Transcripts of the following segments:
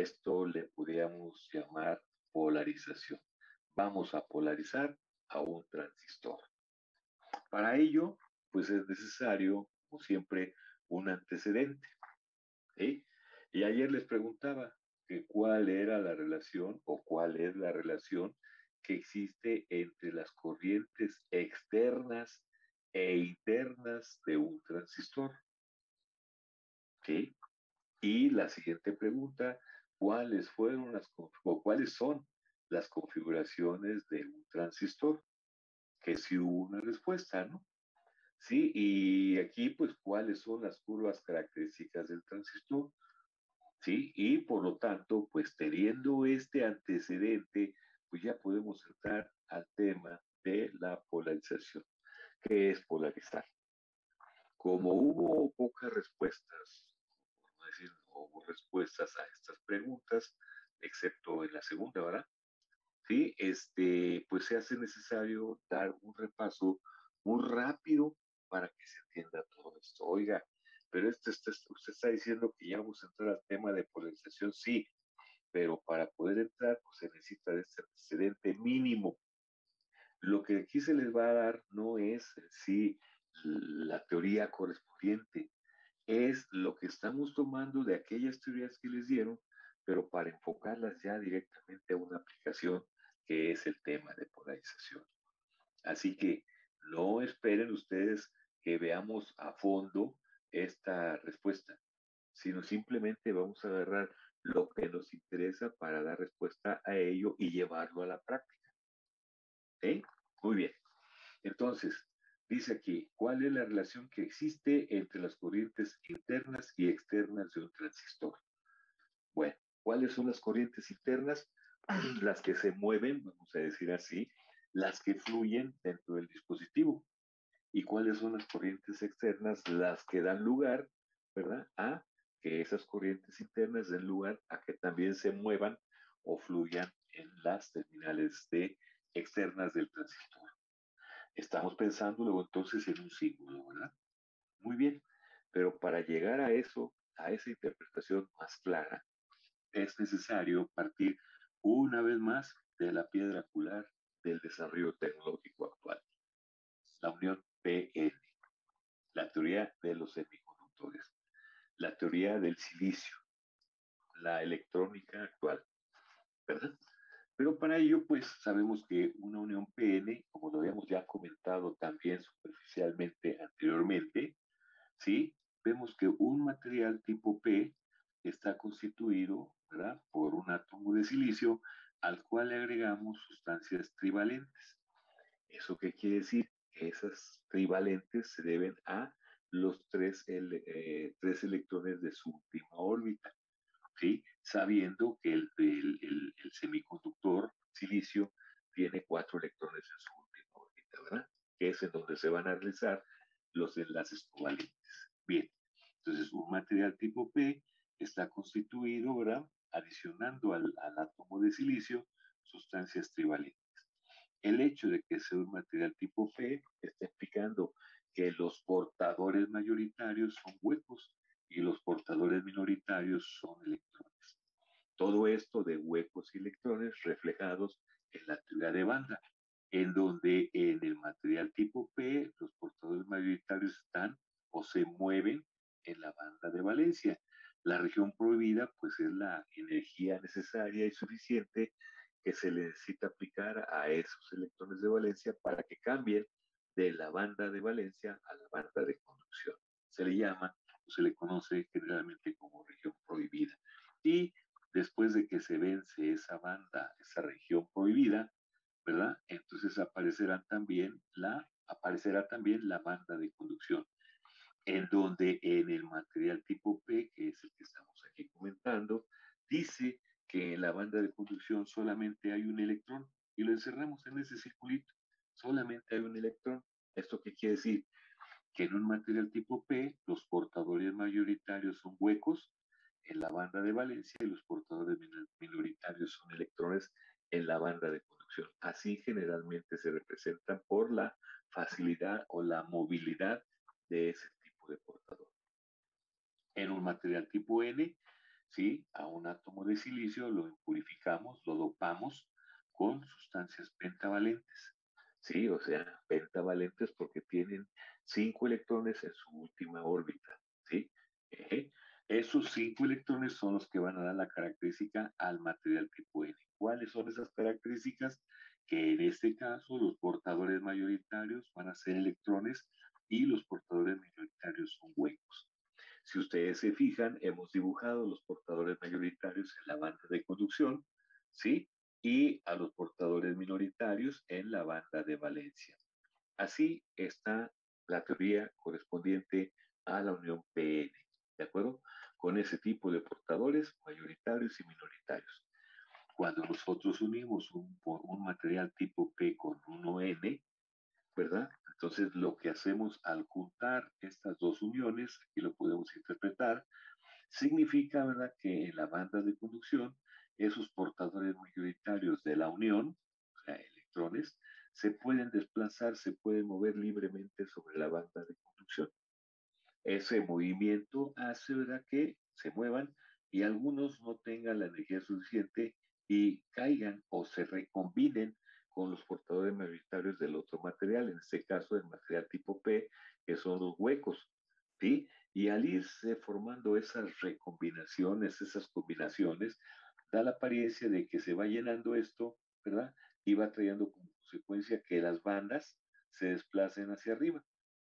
esto le podríamos llamar polarización. Vamos a polarizar a un transistor. Para ello, pues es necesario, como siempre, un antecedente. ¿Sí? Y ayer les preguntaba que cuál era la relación o cuál es la relación que existe entre las corrientes externas e internas de un transistor. ¿Sí? Y la siguiente pregunta, ¿cuáles fueron o cuáles son las configuraciones de un transistor? Que si hubo una respuesta, ¿no? Sí, y aquí, pues, ¿cuáles son las curvas características del transistor? Sí, y por lo tanto, pues, teniendo este antecedente, pues ya podemos entrar al tema de la polarización. ¿Qué es polarizar? Como hubo pocas respuestas, por no decir, no hubo respuestas a estas preguntas, excepto en la segunda, ¿verdad? Sí, pues se hace necesario dar un repaso muy rápido para que se entienda todo esto. Oiga, pero usted está diciendo que ya vamos a entrar al tema de polarización, sí, pero para poder entrar, pues se necesita de este antecedente mínimo. Lo que aquí se les va a dar no es sí la teoría correspondiente, es lo que estamos tomando de aquellas teorías que les dieron, pero para enfocarlas ya directamente a una aplicación que es el tema de polarización. Así que no esperen ustedes que veamos a fondo esta respuesta, sino simplemente vamos a agarrar lo que nos interesa para dar respuesta a ello y llevarlo a la práctica. ¿Eh? Muy bien. Entonces, dice aquí, ¿cuál es la relación que existe entre las corrientes internas y externas de un transistor? Bueno, ¿cuáles son las corrientes internas? Las que se mueven, vamos a decir así, las que fluyen dentro del dispositivo. ¿Y cuáles son las corrientes externas? Las que dan lugar, ¿verdad? A que esas corrientes internas den lugar a que también se muevan o fluyan en las terminales externas del transistor. Estamos pensando luego entonces en un símbolo, ¿verdad? Muy bien, pero para llegar a eso, a esa interpretación más clara, es necesario partir una vez más de la piedra angular del desarrollo tecnológico actual, la unión PN, la teoría de los semiconductores, la teoría del silicio, la electrónica actual, ¿verdad? Pero para ello, pues sabemos que una unión PN, como lo habíamos ya comentado también superficialmente anteriormente, ¿sí? Vemos que un material tipo P está constituido, ¿verdad?, por un átomo de silicio al cual le agregamos sustancias trivalentes. ¿Eso qué quiere decir? Que esas trivalentes se deben a los tres electrones de su última órbita, ¿sí? Sabiendo que el semiconductor silicio tiene 4 electrones en su última órbita, ¿verdad? Que es en donde se van a realizar los enlaces covalentes. Bien, entonces un material tipo P está constituido, ¿verdad? Adicionando al átomo de silicio sustancias trivalentes. El hecho de que sea un material tipo P está explicando que los portadores mayoritarios son huecos y los portadores minoritarios son electrones. Todo esto de huecos y electrones reflejados en la teoría de banda, en donde en el material tipo P los portadores mayoritarios están o se mueven en la banda de valencia. La región prohibida pues es la energía necesaria y suficiente que se le necesita aplicar a esos electrones de valencia para que cambien de la banda de valencia a la banda de conducción. Se le llama o se le conoce generalmente como región prohibida. Y después de que se vence esa banda, esa región prohibida, ¿verdad? Entonces aparecerá también la banda de conducción, en donde en el material tipo P, que es el que estamos aquí comentando, dice que en la banda de conducción solamente hay un electrón y lo encerramos en ese circulito, solamente hay un electrón. ¿Esto qué quiere decir? Que en un material tipo P los portadores mayoritarios son huecos en la banda de valencia y los portadores minoritarios son electrones en la banda de conducción. Así generalmente se representan por la facilidad o la movilidad de ese tipo de portador. En un material tipo N ¿sí? A un átomo de silicio lo impurificamos, lo dopamos con sustancias pentavalentes, ¿sí? O sea, pentavalentes porque tienen 5 electrones en su última órbita, ¿sí? Eje. Esos 5 electrones son los que van a dar la característica al material tipo N. ¿Cuáles son esas características? Que en este caso los portadores mayoritarios van a ser electrones y los portadores minoritarios son huecos. Si ustedes se fijan, hemos dibujado los portadores mayoritarios en la banda de conducción, ¿sí? Y a los portadores minoritarios en la banda de valencia. Así está la teoría correspondiente a la unión PN, ¿de acuerdo? Con ese tipo de portadores mayoritarios y minoritarios. Cuando nosotros unimos un material tipo P con uno N, ¿verdad? Entonces, lo que hacemos al juntar estas dos uniones, aquí lo podemos interpretar, significa, ¿verdad?, que en la banda de conducción, esos portadores mayoritarios de la unión, o sea, electrones, se pueden desplazar, se pueden mover libremente sobre la banda de conducción. Ese movimiento hace, ¿verdad?, que se muevan y algunos no tengan la energía suficiente y caigan o se recombinen con los portadores mayoritarios del otro material, en este caso el material tipo P, que son los huecos, ¿sí? Y al irse formando esas recombinaciones, esas combinaciones, da la apariencia de que se va llenando esto, ¿verdad? Y va trayendo como consecuencia que las bandas se desplacen hacia arriba,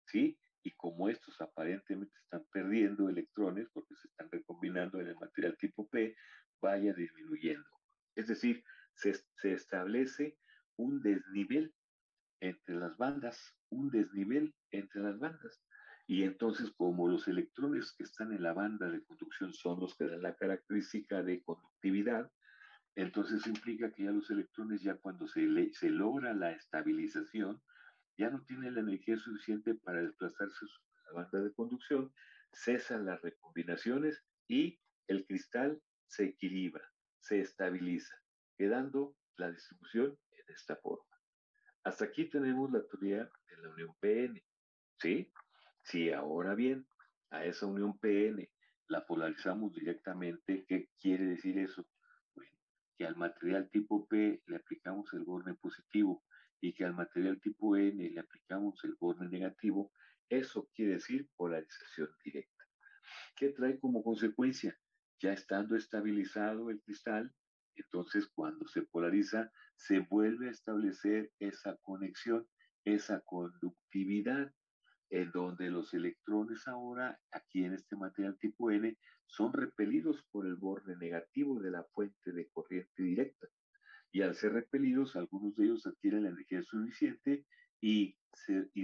¿sí? Y como estos aparentemente están perdiendo electrones porque se están recombinando en el material tipo P, vaya disminuyendo. Es decir, se establece un desnivel entre las bandas, un desnivel entre las bandas. Y entonces, como los electrones que están en la banda de conducción son los que dan la característica de conductividad, entonces implica que ya los electrones, ya cuando se logra la estabilización, ya no tienen la energía suficiente para desplazarse sobre la banda de conducción, cesan las recombinaciones y el cristal se equilibra, se estabiliza, quedando la distribución en esta forma. Hasta aquí tenemos la teoría de la unión PN, ¿sí? Si ahora bien a esa unión PN la polarizamos directamente, ¿qué quiere decir eso? Bueno, que al material tipo P le aplicamos el borne positivo y que al material tipo N le aplicamos el borne negativo, eso quiere decir polarización directa. ¿Qué trae como consecuencia? Ya estando estabilizado el cristal, entonces cuando se polariza, se vuelve a establecer esa conexión, esa conductividad, en donde los electrones ahora, aquí en este material tipo N, son repelidos por el borde negativo de la fuente de corriente directa. Y al ser repelidos, algunos de ellos adquieren la energía suficiente y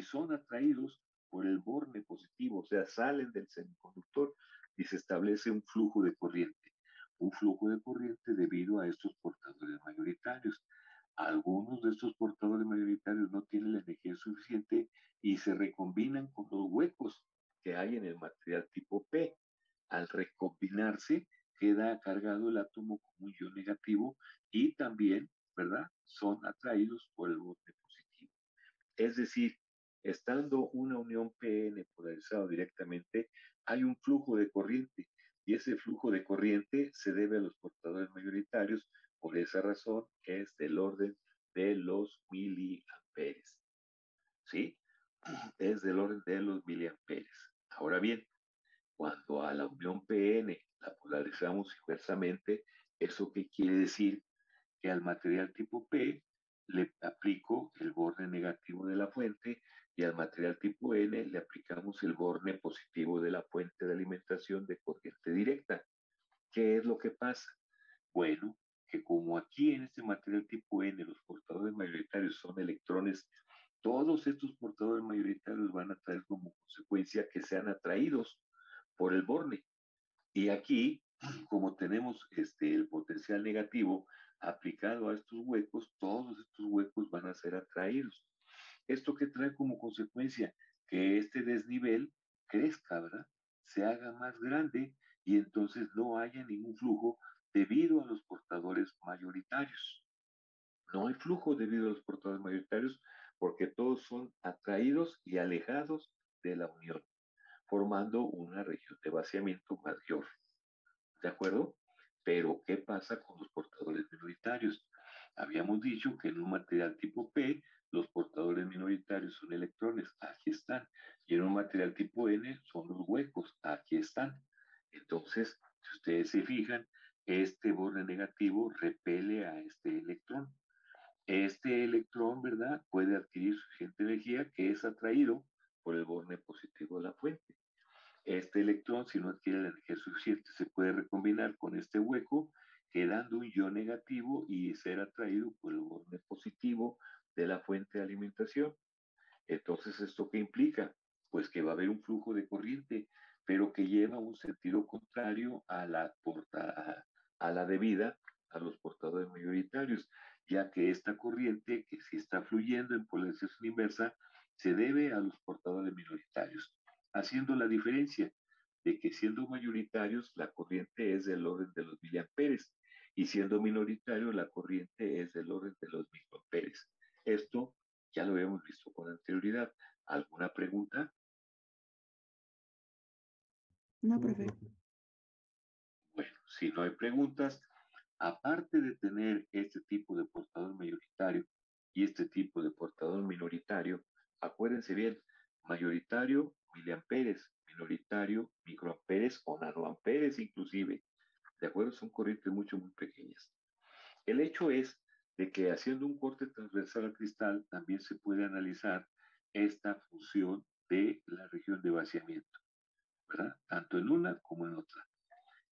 son atraídos por el borne positivo, o sea, salen del semiconductor y se establece un flujo de corriente. Un flujo de corriente debido a estos portadores mayoritarios. Algunos de estos portadores mayoritarios no tienen la energía suficiente y se recombinan con los huecos que hay en el material tipo P. Al recombinarse, queda cargado el átomo con un ion negativo y también, ¿verdad?, son atraídos por el bote positivo. Es decir, estando una unión PN polarizada directamente, hay un flujo de corriente y ese flujo de corriente se debe a los portadores mayoritarios. Por esa razón es del orden de los miliamperes, ¿sí? Es del orden de los miliamperes. Ahora bien, cuando a la unión PN la polarizamos inversamente, ¿eso qué quiere decir? Que al material tipo P le aplico el borne negativo de la fuente y al material tipo N le aplicamos el borne positivo de la fuente de alimentación de corriente directa. ¿Qué es lo que pasa? Bueno, que como aquí en este material tipo N los portadores mayoritarios son electrones, todos estos portadores mayoritarios van a traer como consecuencia que sean atraídos por el borne. Y aquí, como tenemos el potencial negativo aplicado a estos huecos, todos estos huecos van a ser atraídos. ¿Esto que trae como consecuencia? Que este desnivel crezca, ¿verdad? Se haga más grande y entonces no haya ningún flujo debido a los portadores mayoritarios. No hay flujo debido a los portadores mayoritarios porque todos son atraídos y alejados de la unión, formando una región de vaciamiento mayor. ¿de acuerdo? Pero, ¿qué pasa con los portadores minoritarios? Habíamos dicho que en un material tipo P, los portadores minoritarios son electrones, aquí están. Y en un material tipo N son los huecos, aquí están. Entonces, si ustedes se fijan, este borde negativo repele a este electrón. Este electrón, ¿verdad?, puede adquirir suficiente energía que es atraído por el borde positivo de la fuente. Este electrón, si no adquiere la energía suficiente, se puede recombinar con este hueco, quedando un ion negativo y ser atraído por el borde positivo de la fuente de alimentación. Entonces, ¿esto qué implica? Pues que va a haber un flujo de corriente, pero que lleva un sentido contrario a la debida a los portadores mayoritarios, ya que esta corriente, que si está fluyendo en polarización inversa, se debe a los portadores minoritarios, haciendo la diferencia de que siendo mayoritarios la corriente es del orden de los miliamperes y siendo minoritario la corriente es del orden de los microamperes. Esto ya lo habíamos visto con anterioridad. ¿Alguna pregunta? No, profe. Bueno, si no hay preguntas, aparte de tener este tipo de portador mayoritario y este tipo de portador minoritario, acuérdense bien, mayoritario miliamperes, minoritario microamperes o nanoamperes inclusive, ¿de acuerdo? Son corrientes mucho, muy pequeñas. El hecho es de que haciendo un corte transversal al cristal también se puede analizar esta función de la región de vaciamiento, ¿verdad? Tanto en una como en otra.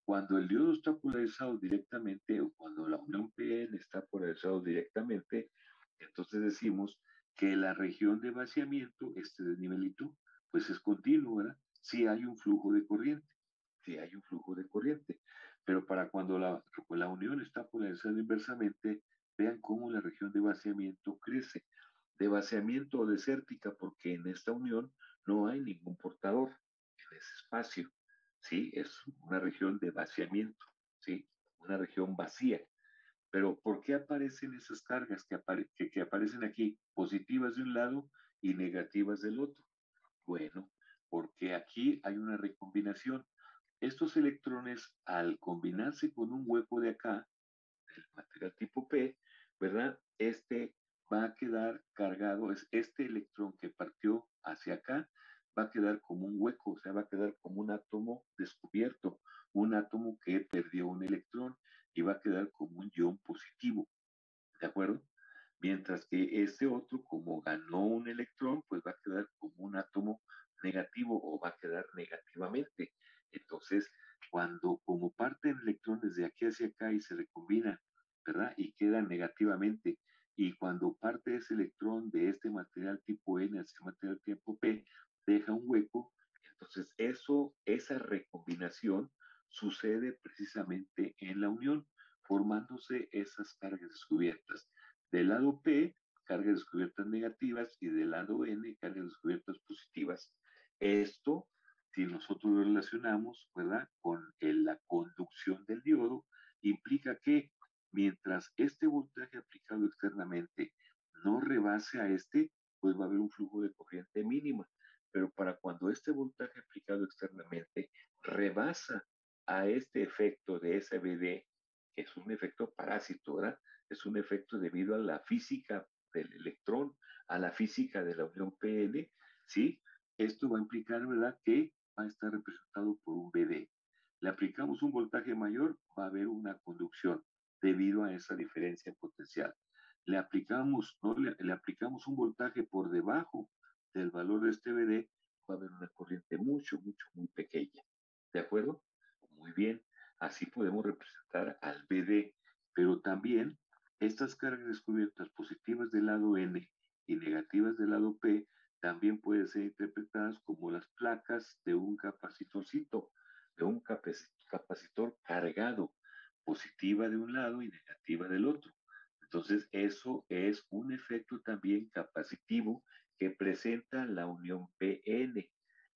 Cuando el diodo está polarizado directamente o cuando la unión PN está polarizado directamente, entonces decimos que la región de vaciamiento, este desnivelito, pues es continuo, ¿verdad? Si hay un flujo de corriente, si hay un flujo de corriente. Pero para cuando la unión está polarizada inversamente, vean cómo la región de vaciamiento crece. De vaciamiento o desértica, porque en esta unión no hay ningún portador en ese espacio. ¿Sí? Es una región de vaciamiento, ¿sí? Una región vacía. Pero ¿por qué aparecen esas cargas que aparecen aquí, positivas de un lado y negativas del otro? Bueno, porque aquí hay una recombinación. Estos electrones, al combinarse con un hueco de acá, del material tipo P, ¿verdad? Este va a quedar cargado, es este electrón que partió hacia acá, va a quedar como un hueco, o sea, va a quedar como un átomo descubierto, un átomo que perdió un electrón y va a quedar como un ion positivo, ¿de acuerdo? Mientras que este otro, como ganó un electrón, pues va a quedar como un átomo negativo o va a quedar negativamente. Entonces, cuando como parten electrones de aquí hacia acá y se recombinan, ¿verdad? Y quedan negativamente. Y cuando parte ese electrón de este material tipo N hacia material tipo P, deja un hueco, entonces esa recombinación sucede precisamente en la unión, formándose esas cargas descubiertas. Del lado P, cargas descubiertas negativas y del lado N, cargas descubiertas positivas. Esto, si nosotros lo relacionamos, ¿verdad?, con la conducción del diodo, implica que mientras este voltaje aplicado externamente no rebase a este, pues va a haber un flujo de corriente mínima. Pero para cuando este voltaje aplicado externamente rebasa a este efecto de SBD, que es un efecto parásito, ¿verdad? Es un efecto debido a la física del electrón, a la física de la unión PN, ¿sí? Esto va a implicar, ¿verdad?, que va a estar representado por un BD. Le aplicamos un voltaje mayor, va a haber una conducción debido a esa diferencia potencial. Le aplicamos un voltaje por debajo del valor de este BD, va a haber una corriente mucho, mucho, muy pequeña. ¿De acuerdo? Muy bien. Así podemos representar al BD, pero también estas cargas descubiertas positivas del lado N y negativas del lado P también pueden ser interpretadas como las placas de un capacitorcito, de un capacitor cargado, positiva de un lado y negativa del otro. Entonces, eso es un efecto también capacitivo que presenta la unión PN.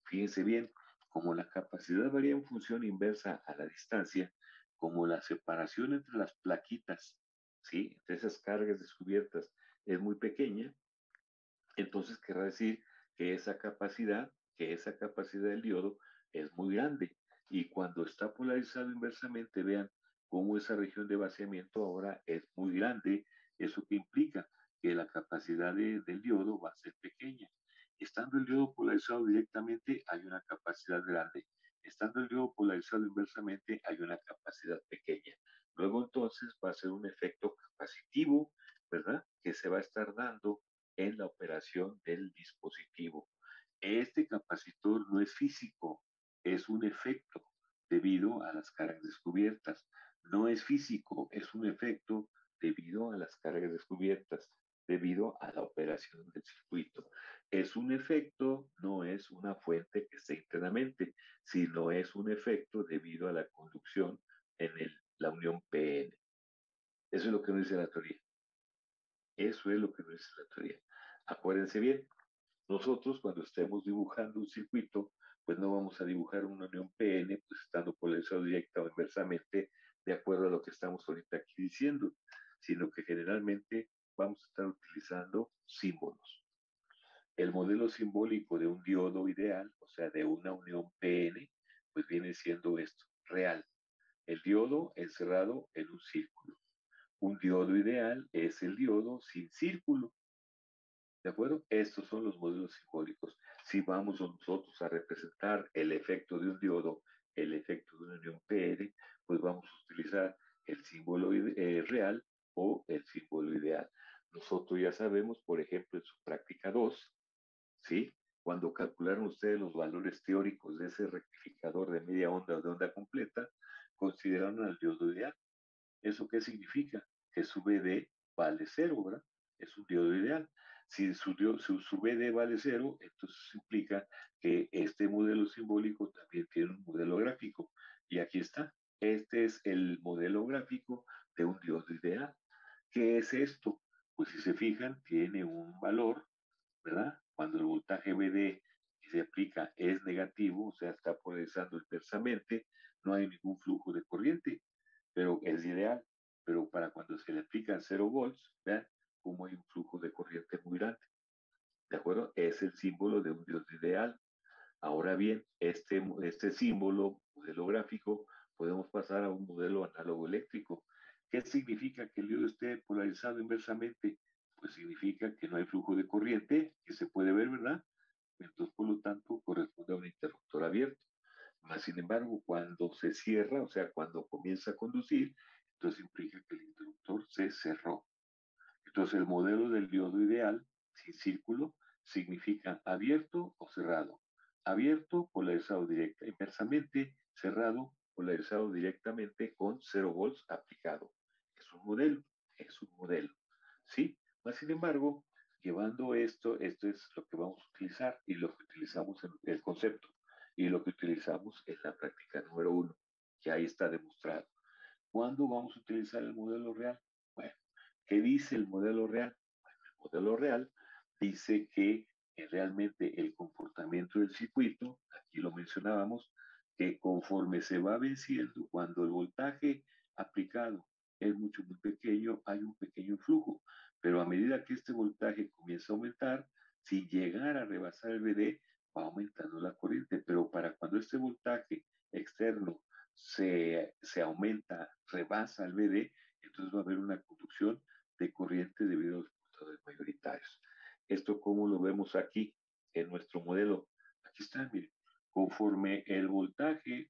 Fíjense bien, como la capacidad varía en función inversa a la distancia, como la separación entre las plaquitas, ¿sí?, entre esas cargas descubiertas es muy pequeña, entonces querrá decir que esa capacidad del diodo es muy grande. Y cuando está polarizado inversamente, vean cómo esa región de vaciamiento ahora es muy grande. ¿Eso que implica? Que la capacidad del diodo va a ser pequeña. Estando el diodo polarizado directamente, hay una capacidad grande. Estando el diodo polarizado inversamente, hay una capacidad pequeña. Luego entonces va a ser un efecto capacitivo, ¿verdad? Que se va a estar dando en la operación del dispositivo. Este capacitor no es físico, es un efecto debido a las cargas descubiertas. No es físico, es un efecto debido a las cargas descubiertas, debido a la operación del circuito. Es un efecto, no es una fuente que esté internamente, sino es un efecto debido a la conducción en la unión PN. Eso es lo que nos dice la teoría. Eso es lo que nos dice la teoría. Acuérdense bien, nosotros cuando estemos dibujando un circuito, pues no vamos a dibujar una unión PN, pues estando polarizado directa o inversamente, de acuerdo a lo que estamos ahorita aquí diciendo, sino que generalmente vamos a estar utilizando símbolos. El modelo simbólico de un diodo ideal, o sea, de una unión PN, pues viene siendo esto, real. El diodo encerrado en un círculo. Un diodo ideal es el diodo sin círculo. ¿De acuerdo? Estos son los modelos simbólicos. Si vamos nosotros a representar el efecto de un diodo, el efecto de una unión PR, pues vamos a utilizar el símbolo real o el símbolo ideal. Nosotros ya sabemos, por ejemplo, en su práctica 2, ¿sí? Cuando calcularon ustedes los valores teóricos de ese rectificador de media onda o de onda completa, consideraron al diodo ideal. ¿Eso qué significa? Que su BD vale cero, ¿verdad? Es un diodo ideal. Si su BD vale cero, entonces implica que este modelo simbólico también tiene un modelo gráfico. Y aquí está. Este es el modelo gráfico de un diodo ideal. ¿Qué es esto? Pues si se fijan, tiene un valor, ¿verdad? Cuando el voltaje BD que se aplica es negativo, o sea, está polarizando inversamente, no hay ningún flujo de corriente, pero es ideal. Pero para cuando se le aplican 0 volts, vean cómo hay un flujo de corriente muy grande. ¿De acuerdo? Es el símbolo de un diodo ideal. Ahora bien, este símbolo, modelo gráfico, podemos pasar a un modelo análogo eléctrico. ¿Qué significa que el diodo esté polarizado inversamente? Pues significa que no hay flujo de corriente, que se puede ver, ¿verdad? Entonces, por lo tanto, corresponde a un interruptor abierto. Más sin embargo, cuando se cierra, o sea, cuando comienza a conducir, entonces implica que el interruptor se cerró. Entonces, el modelo del diodo ideal, sin círculo, significa abierto o cerrado. Abierto, polarizado directa, inversamente, cerrado, polarizado directamente con 0 volts aplicado. Es un modelo, es un modelo. ¿Sí? Más sin embargo, llevando esto es lo que vamos a utilizar y lo que utilizamos en el concepto y lo que utilizamos en la práctica número 1, que ahí está demostrado. ¿Cuándo vamos a utilizar el modelo real? Bueno, ¿qué dice el modelo real? Bueno, el modelo real dice que realmente el comportamiento del circuito, aquí lo mencionábamos, que conforme se va venciendo, cuando el voltaje aplicado es mucho, muy pequeño, hay un pequeño flujo, pero a medida que este voltaje comienza a aumentar, sin llegar a rebasar el BD, va aumentando la corriente, pero para cuando este voltaje externo se aumenta, rebasa el BD, entonces va a haber una conducción de corriente debido a los portadores mayoritarios. ¿Esto cómo lo vemos aquí en nuestro modelo? Aquí está, miren, conforme el voltaje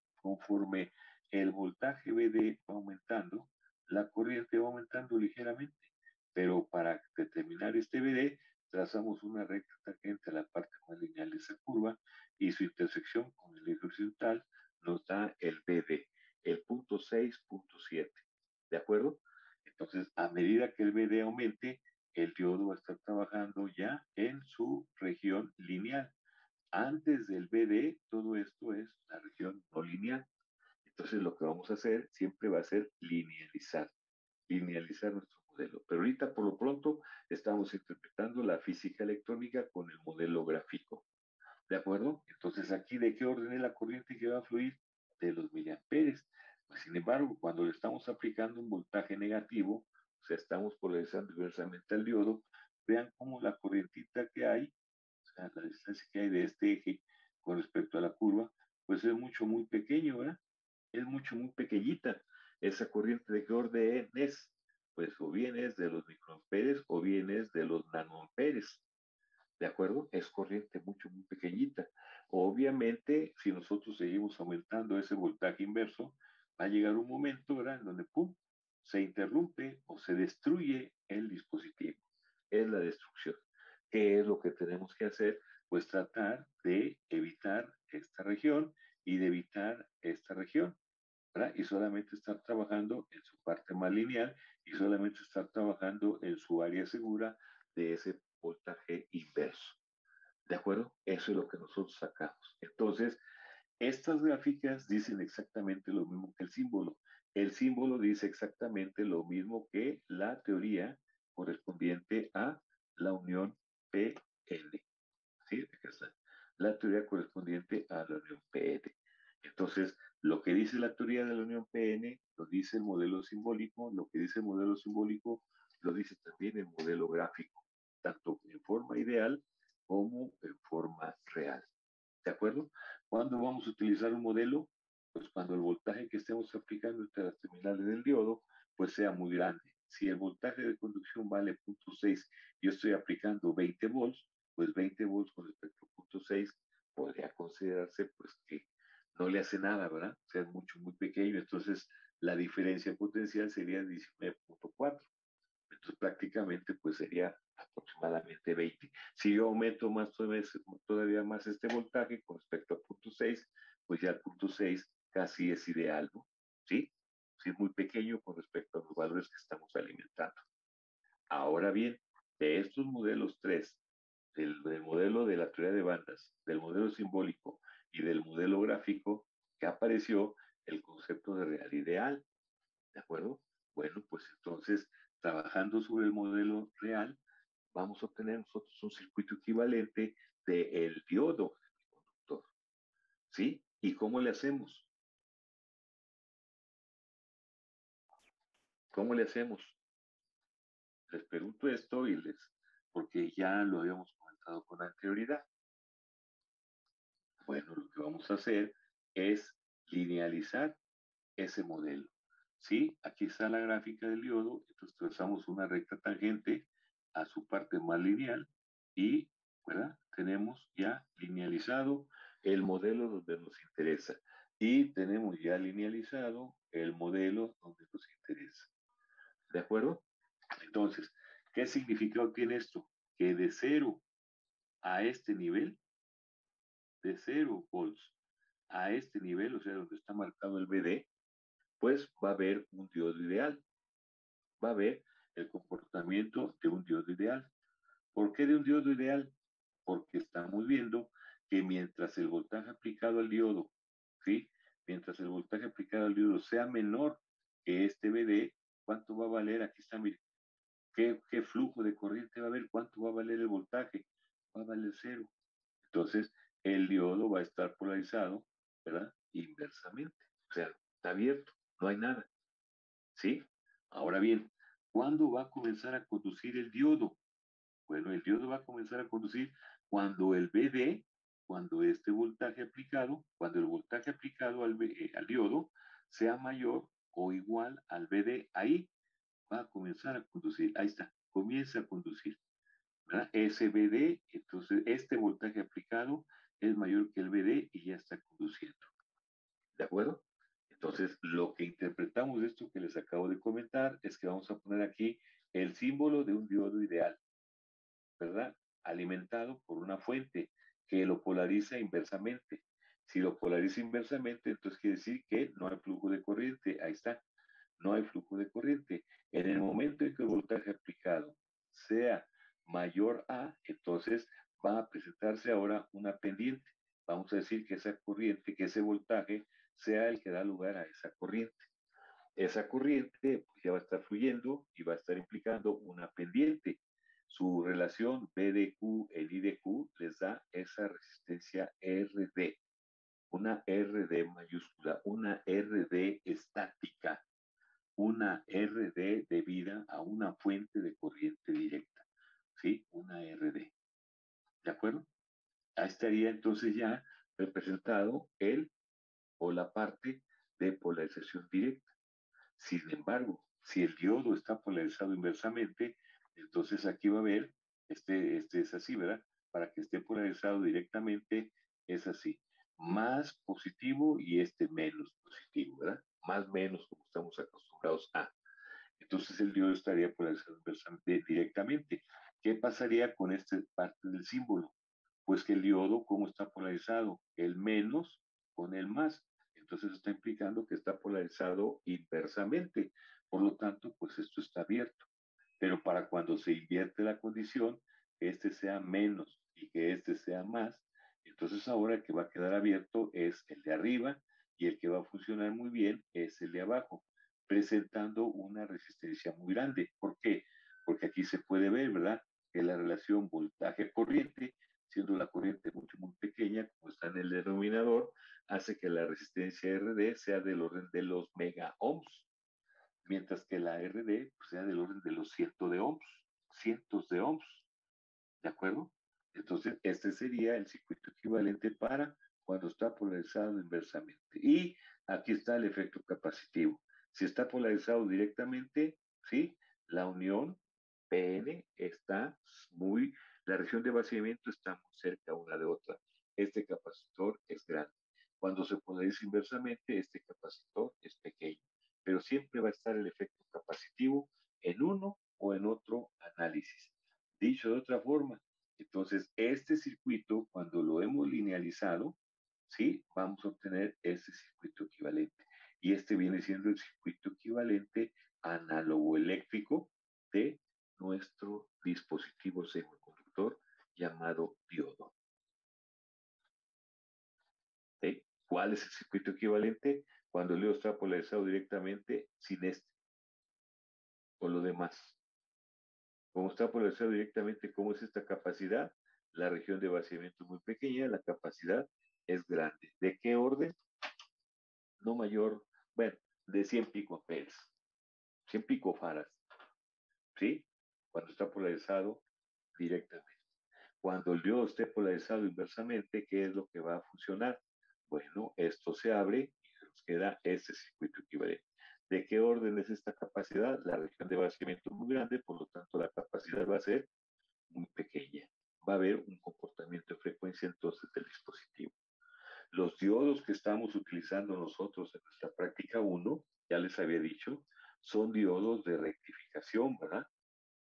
BD va aumentando, la corriente va aumentando ligeramente, pero para determinar este BD, trazamos una recta tangente a la parte más lineal de esa curva y su intersección con el eje horizontal nos da el BD, el punto 6.7. ¿De acuerdo? Entonces, a medida que el BD aumente, el diodo va a estar trabajando ya en su región lineal. Antes del BD, todo esto es la región no lineal. Entonces, lo que vamos a hacer siempre va a ser linealizar nuestro modelo. Pero ahorita, por lo pronto, estamos interpretando la física electrónica con el modelo gráfico. ¿De acuerdo? Entonces, aquí, ¿de qué orden es la corriente que va a fluir? De los miliamperes. Pues, sin embargo, cuando le estamos aplicando un voltaje negativo, o sea, estamos polarizando inversamente al diodo, vean cómo la corrientita que hay, o sea, la distancia que hay de este eje con respecto a la curva, pues es mucho, muy pequeño, ¿verdad? Es mucho, muy pequeñita. Esa corriente de qué orden es, pues o bien es de los microamperes o bien es de los nanoamperes. ¿De acuerdo? Es corriente mucho, muy pequeñita. Obviamente, si nosotros seguimos aumentando ese voltaje inverso, va a llegar un momento, ¿verdad?, en donde, ¡pum!, se interrumpe o se destruye el dispositivo. Es la destrucción. ¿Qué es lo que tenemos que hacer? Pues tratar de evitar esta región y de evitar esta región, ¿verdad? Y solamente estar trabajando en su parte más lineal y solamente estar trabajando en su área segura de ese voltaje inverso. ¿De acuerdo? Eso es lo que nosotros sacamos. Entonces, estas gráficas dicen exactamente lo mismo que el símbolo. El símbolo dice exactamente lo mismo que la teoría correspondiente a la unión PN. ¿Sí? Acá está. La teoría correspondiente a la unión PN. Entonces, lo que dice la teoría de la unión PN lo dice el modelo simbólico, lo que dice el modelo simbólico lo dice también el modelo gráfico, tanto en forma ideal como en forma real. ¿De acuerdo? ¿Cuándo vamos a utilizar un modelo? Pues cuando el voltaje que estemos aplicando entre las terminales del diodo pues sea muy grande. Si el voltaje de conducción vale 0.6 y yo estoy aplicando 20 volts, pues 20 volts con respecto a 0.6 podría considerarse pues que no le hace nada, ¿verdad? O sea, es mucho, muy pequeño. Entonces, la diferencia potencial sería 19.4. Entonces, prácticamente, pues sería aproximadamente 20. Si yo aumento más todavía más este voltaje con respecto a 0.6, pues ya el 0.6 casi es ideal, ¿no? ¿Sí? Sí, es muy pequeño con respecto a los valores que estamos alimentando. Ahora bien, de estos modelos tres, del modelo de la teoría de bandas, del modelo simbólico y del modelo gráfico, que apareció el concepto de real ideal. ¿De acuerdo? Bueno, pues entonces, trabajando sobre el modelo real, vamos a obtener nosotros un circuito equivalente del diodo conductor. ¿Sí? ¿Y cómo le hacemos? ¿Cómo le hacemos? Les pregunto esto porque ya lo habíamos comentado con anterioridad. Bueno, lo que vamos a hacer es linealizar ese modelo. ¿Sí? Aquí está la gráfica del diodo, entonces trazamos una recta tangente a su parte más lineal y, ¿verdad? Tenemos ya linealizado el modelo donde nos interesa y tenemos ya linealizado el modelo donde nos interesa. ¿De acuerdo? Entonces, ¿qué significado tiene esto? Que de 0 a este nivel, de 0 volts a este nivel, o sea, donde está marcado el BD, pues va a haber un diodo ideal, va a haber el comportamiento de un diodo ideal. ¿Por qué de un diodo ideal? Porque estamos viendo que mientras el voltaje aplicado al diodo, ¿sí? Mientras el voltaje aplicado al diodo sea menor que este BD, ¿cuánto va a valer? Aquí está, mire, ¿qué flujo de corriente va a haber? ¿Cuánto va a valer el voltaje? Va a valer cero. Entonces, el diodo va a estar polarizado, ¿verdad? Inversamente. O sea, está abierto, no hay nada. ¿Sí? Ahora bien, ¿cuándo va a comenzar a conducir el diodo? Bueno, el diodo va a comenzar a conducir cuando el BD, cuando este voltaje aplicado, cuando el voltaje aplicado al diodo sea mayor o igual al BD, ahí va a comenzar a conducir. Ahí está, comienza a conducir. ¿Verdad? Ese BD, entonces este voltaje aplicado es mayor que el BD y ya está conduciendo. ¿De acuerdo? Entonces, lo que interpretamos de esto que les acabo de comentar es que vamos a poner aquí el símbolo de un diodo ideal, ¿verdad? Alimentado por una fuente que lo polariza inversamente. Si lo polariza inversamente, entonces quiere decir que no hay flujo de corriente. Ahí está, no hay flujo de corriente. En el momento en que el voltaje aplicado sea mayor a, entonces va a presentarse ahora una pendiente. Vamos a decir que esa corriente, que ese voltaje sea el que da lugar a esa corriente. Esa corriente pues, ya va a estar fluyendo y va a estar implicando una pendiente. Su relación B de Q en I de Q les da esa resistencia RD, una RD mayúscula, una RD estática, una RD debida a una fuente de corriente directa, ¿sí? Una RD. ¿De acuerdo? Ahí estaría entonces ya representado el o la parte de polarización directa. Sin embargo, si el diodo está polarizado inversamente, entonces aquí va a haber, este es así, ¿verdad? Para que esté polarizado directamente es así, más positivo y este menos positivo, ¿verdad? Más menos como estamos acostumbrados a. Entonces el diodo estaría polarizado inversamente directamente. ¿Qué pasaría con esta parte del símbolo? Pues que el diodo, ¿cómo está polarizado? El menos con el más. Entonces está implicando que está polarizado inversamente. Por lo tanto, pues esto está abierto. Pero para cuando se invierte la condición, que este sea menos y que este sea más, entonces ahora el que va a quedar abierto es el de arriba y el que va a funcionar muy bien es el de abajo, presentando una resistencia muy grande. ¿Por qué? Porque aquí se puede ver, ¿verdad? Que la relación voltaje-corriente, siendo la corriente mucho, muy pequeña, como está en el denominador, hace que la resistencia RD sea del orden de los mega ohms, mientras que la RD pues, sea del orden de los cientos de ohms, ¿de acuerdo? Entonces, este sería el circuito equivalente para cuando está polarizado inversamente. Y aquí está el efecto capacitivo. Si está polarizado directamente, ¿sí? La unión PN está muy, la región de vaciamiento está muy cerca una de otra. Este capacitor es grande. Cuando se polariza inversamente, este capacitor es pequeño, pero siempre va a estar el efecto capacitivo en uno o en otro análisis. Dicho de otra forma, entonces este circuito, cuando lo hemos linealizado, ¿sí? Vamos a obtener este circuito equivalente. Y este viene siendo el circuito equivalente análogo eléctrico de nuestro dispositivo semiconductor llamado diodo. ¿Sí? ¿Cuál es el circuito equivalente? Cuando el diodo está polarizado directamente sin este o lo demás. Como está polarizado directamente, ¿cómo es esta capacidad? La región de vaciamiento es muy pequeña, la capacidad es grande. ¿De qué orden? No mayor, bueno, de 100 picoamperes, 100 picofaras, ¿sí? Cuando está polarizado directamente. Cuando el diodo esté polarizado inversamente, ¿qué es lo que va a funcionar? Bueno, esto se abre y nos queda este circuito equivalente. ¿De qué orden es esta capacidad? La región de vaciamiento es muy grande, por lo tanto la capacidad va a ser muy pequeña. Va a haber un comportamiento de frecuencia entonces del dispositivo. Los diodos que estamos utilizando nosotros en nuestra práctica 1, ya les había dicho, son diodos de rectificación, ¿verdad?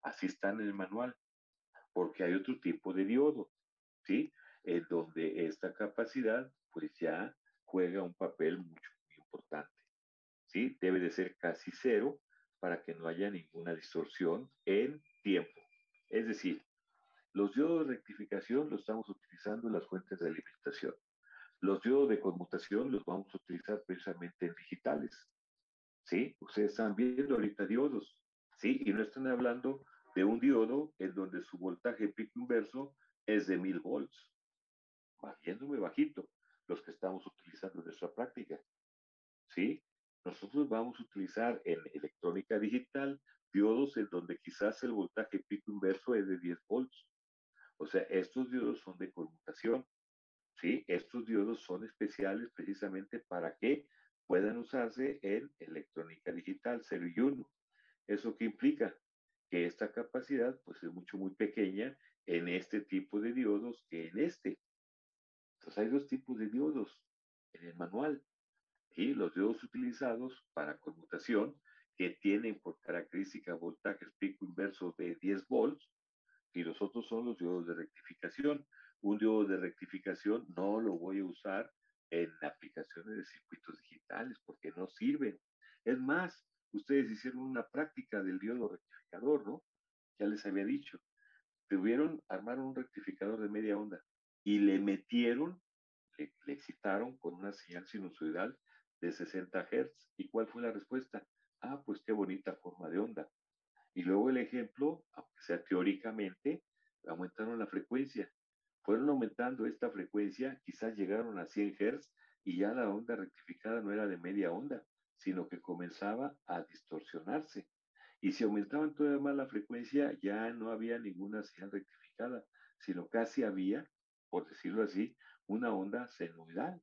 Así están en el manual, porque hay otro tipo de diodo, ¿sí? En donde esta capacidad, pues ya juega un papel mucho, muy importante, ¿sí? Debe de ser casi cero para que no haya ninguna distorsión en tiempo. Es decir, los diodos de rectificación los estamos utilizando en las fuentes de alimentación. Los diodos de conmutación los vamos a utilizar precisamente en digitales, ¿sí? Ustedes están viendo ahorita diodos, ¿sí? Y no están hablando de un diodo en donde su voltaje pico inverso es de 1000 volts, viéndome bajito, los que estamos utilizando en nuestra práctica, ¿sí? Nosotros vamos a utilizar en electrónica digital diodos en donde quizás el voltaje pico inverso es de 10 volts. O sea, estos diodos son de conmutación. ¿Sí? Estos diodos son especiales precisamente para que puedan usarse en electrónica digital 0 y 1. ¿Eso qué implica? Que esta capacidad pues es mucho, muy pequeña en este tipo de diodos que en este. Entonces hay dos tipos de diodos en el manual. Y los diodos utilizados para conmutación que tienen por característica voltajes pico inverso de 10 volts y los otros son los diodos de rectificación. Un diodo de rectificación no lo voy a usar en aplicaciones de circuitos digitales porque no sirven. Es más, ustedes hicieron una práctica del diodo rectificador, ¿no? Ya les había dicho. Armaron un rectificador de media onda y le metieron, le excitaron con una señal sinusoidal de 60 Hz. ¿Y cuál fue la respuesta? Ah, pues qué bonita forma de onda. Y luego el ejemplo, aunque sea teóricamente, aumentaron la frecuencia. Fueron aumentando esta frecuencia, quizás llegaron a 100 Hz y ya la onda rectificada no era de media onda, sino que comenzaba a distorsionarse. Y si aumentaban todavía más la frecuencia, ya no había ninguna señal rectificada, sino casi había, por decirlo así, una onda senoidal.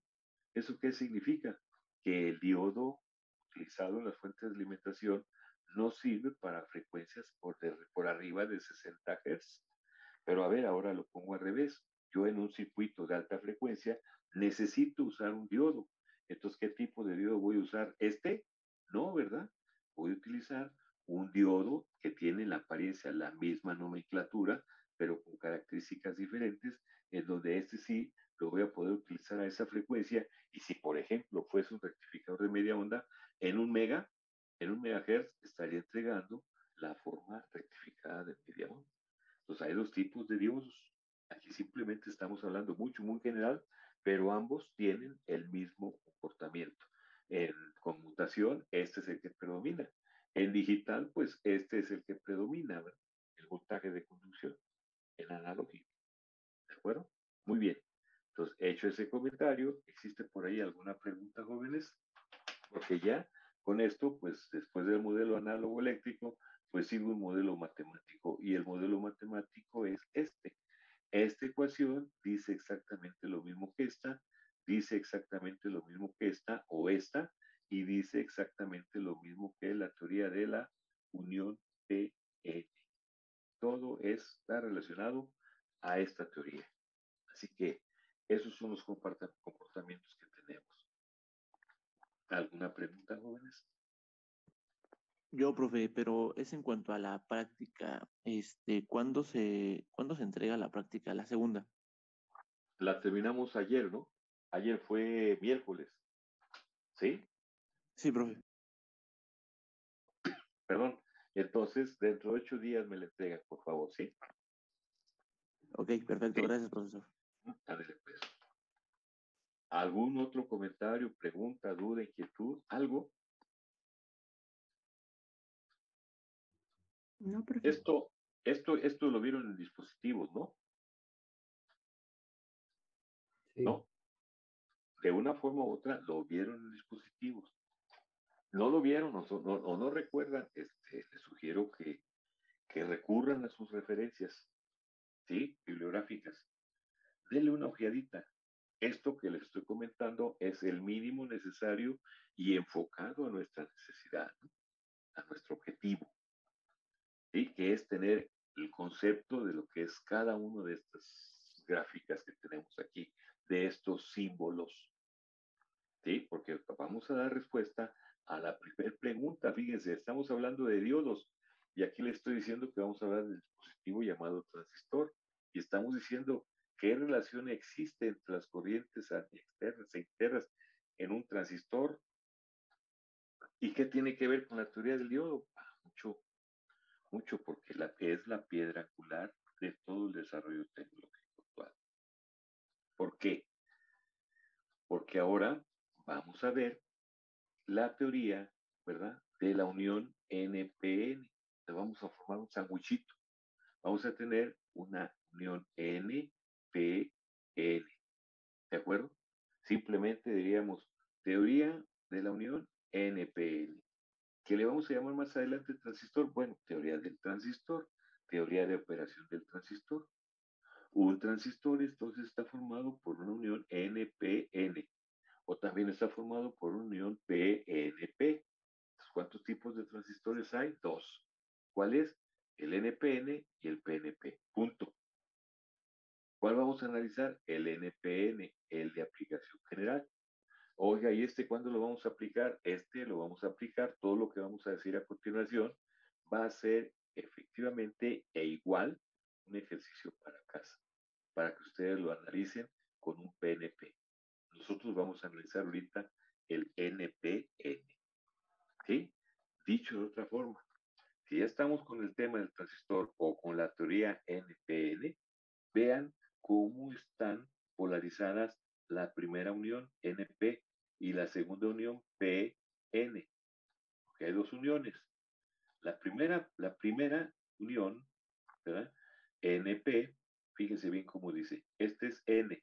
¿Eso qué significa? Que el diodo utilizado en las fuentes de alimentación no sirve para frecuencias por arriba de 60 Hz. Pero a ver, ahora lo pongo al revés. Yo en un circuito de alta frecuencia necesito usar un diodo. Entonces, ¿qué tipo de diodo voy a usar? ¿Este? No, ¿verdad? Voy a utilizar un diodo que tiene la apariencia, la misma nomenclatura, pero con características diferentes, en donde este sí lo voy a poder utilizar a esa frecuencia. Y si, por ejemplo, fuese un rectificador de media onda, en un mega, en un megahertz, estaría entregando la forma rectificada de media onda. Entonces hay dos tipos de diodos. Aquí simplemente estamos hablando mucho, muy general, pero ambos tienen el mismo comportamiento. En conmutación, este es el que predomina. En digital, pues este es el que predomina, ¿verdad? El voltaje de conducción en analógico. ¿De acuerdo? Muy bien. Entonces, hecho ese comentario, ¿existe por ahí alguna pregunta, jóvenes? Porque ya con esto, pues después del modelo análogo eléctrico, pues sigue un modelo matemático y el modelo matemático es este. Esta ecuación dice exactamente lo mismo que esta, dice exactamente lo mismo que esta o esta, y dice exactamente lo mismo que la teoría de la unión PN. Todo está relacionado a esta teoría. Así que esos son los comportamientos que tenemos. ¿Alguna pregunta, jóvenes? Yo, profe, pero es en cuanto a la práctica, ¿cuándo se entrega la práctica, la segunda? La terminamos ayer, ¿no? Ayer fue miércoles, ¿sí? Sí, profe. Perdón. Entonces, dentro de 8 días me la entregan, por favor, ¿sí? Ok, perfecto, ¿Sí? gracias, profesor. Ándale, pues. ¿Algún otro comentario, pregunta, duda, inquietud? ¿Algo? No, profe. Esto lo vieron en dispositivos, ¿no? Sí. ¿No? De una forma u otra lo vieron en dispositivos. No lo vieron o no recuerdan, les sugiero que recurran a sus referencias, ¿sí? Bibliográficas. Denle una ojeadita. Esto que les estoy comentando es el mínimo necesario y enfocado a nuestra necesidad, ¿no? A nuestro objetivo, ¿sí? Que es tener el concepto de lo que es cada una de estas gráficas que tenemos aquí, de estos símbolos, ¿sí? Porque vamos a dar respuesta a la primera pregunta. Fíjense, estamos hablando de diodos y aquí le estoy diciendo que vamos a hablar del dispositivo llamado transistor y estamos diciendo qué relación existe entre las corrientes externas e internas en un transistor y qué tiene que ver con la teoría del diodo. Mucho, mucho, porque es la piedra angular de todo el desarrollo tecnológico actual. ¿Por qué? Porque ahora vamos a ver la teoría, ¿verdad? De la unión NPN. Vamos a formar un sandwichito. Vamos a tener una unión NPN. ¿De acuerdo? Simplemente diríamos teoría de la unión NPN. ¿Qué le vamos a llamar más adelante transistor? Bueno, teoría del transistor, teoría de operación del transistor. Un transistor entonces está formado por una unión NPN o también está formado por una unión PNP. ¿Cuántos tipos de transistores hay? Dos. ¿Cuál es? El NPN y el PNP. Punto. ¿Cuál vamos a analizar? El NPN, el de aplicación general. Oiga, ¿y cuándo lo vamos a aplicar? Lo vamos a aplicar, todo lo que vamos a decir a continuación va a ser efectivamente e igual un ejercicio para casa, para que ustedes lo analicen con un PNP. Nosotros vamos a analizar ahorita el NPN, ¿sí? Dicho de otra forma, si ya estamos con el tema del transistor o con la teoría NPN, vean cómo están polarizadas la primera unión NP y la segunda unión PN. Porque hay dos uniones. La primera unión, ¿verdad? NP, fíjense bien cómo dice, este es N,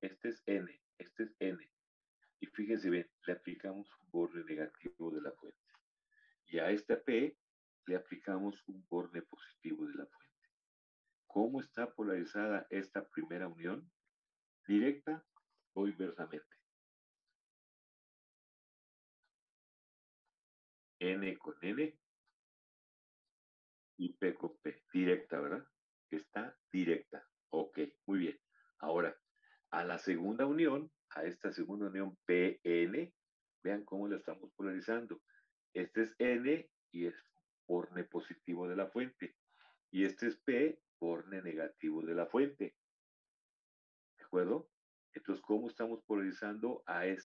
este es N, este es N. Y fíjense bien, le aplicamos un borde negativo de la fuente. Y a esta P le aplicamos un borde positivo de la fuente. ¿Cómo está polarizada esta primera unión? ¿Directa o inversamente? N con N y P con P. Directa, ¿verdad? Está directa. Ok, muy bien. Ahora, a la segunda unión, a esta segunda unión PN, vean cómo la estamos polarizando. Este es N y es porne positivo de la fuente. Y este es P, porne negativo de la fuente. ¿De acuerdo? Entonces, ¿cómo estamos polarizando a este?